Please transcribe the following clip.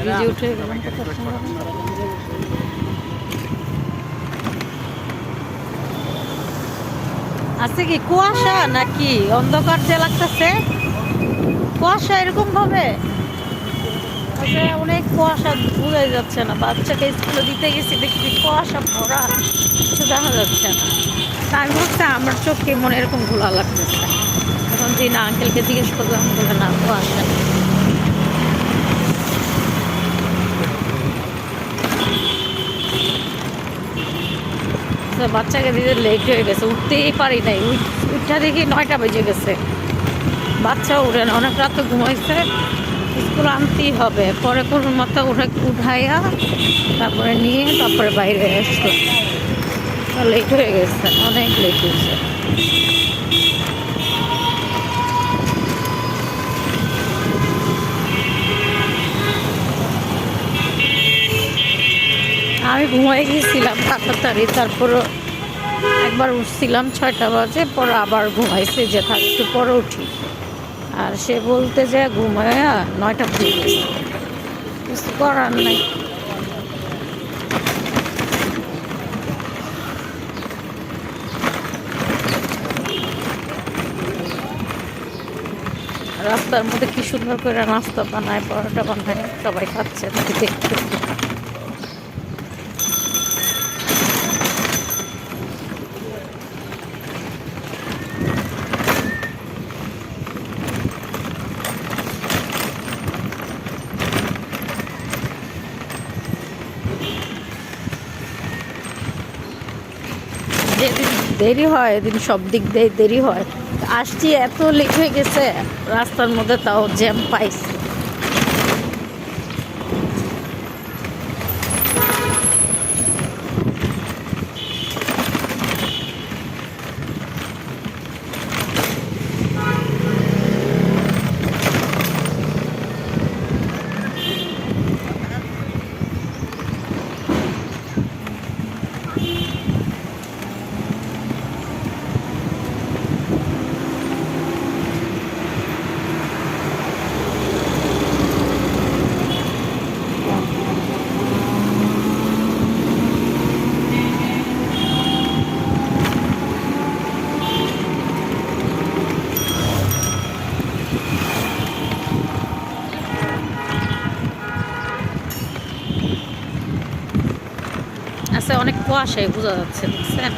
ব্রিজে উঠে গেলাম। আছে কি কুয়াশা নাকি অন্ধকার যে লাগতেছে? কুয়াশা এরকম ভাবে অনেক কুয়াশা, বোঝাই যাচ্ছে না। বাচ্চাকে স্কুলে দিতে গেছি, দেখছি কুয়াশা ভরা, কিছু দেখা যাচ্ছে না। আমি ভাবছি আমার চোখে মনে এরকম ঘোলা লাগতেছে। এখন যে না আঙ্কেলকে জিজ্ঞেস করলাম, বলে না কুয়াশা। বাচ্চাকে দিতে লেট হয়ে গেছে, উঠতেই পারি নাই। উঠটা দেখি 9টা বেজে গেছে। বাচ্চা উঠে না, অনেক রাত ঘুমাইছে। স্কুল আনতেই হবে, পরে কোনো মতো উঠাইয়া তারপরে নিয়ে তারপরে বাইরে আসতো। লেট হয়ে গেছে, অনেক লেট হয়েছে। আমি ঘুমাই গিয়েছিলাম তাড়াতাড়ি, তারপরও একবার উঠছিলাম 6টা বাজে, পরে আবার ঘুমাইছে যে থাক একটু পরে উঠি। আর সে বলতে যে ঘুমায়া 9টা বেজে গেছে, কিছু করার নাই। রাস্তার মধ্যে কি সুন্দর করে নাস্তা বানায়, পরোটা বানায়, সবাই খাচ্ছে দেখতে। যেদিন দেরি হয় এদিন সব দিক দিয়ে দেরি হয়। আসছি এত লেট হয়ে গেছে রাস্তার মধ্যে, তাও জ্যাম পাইছি। আচ্ছা, অনেক কুয়াশায় বোঝা যাচ্ছে, দেখছেন?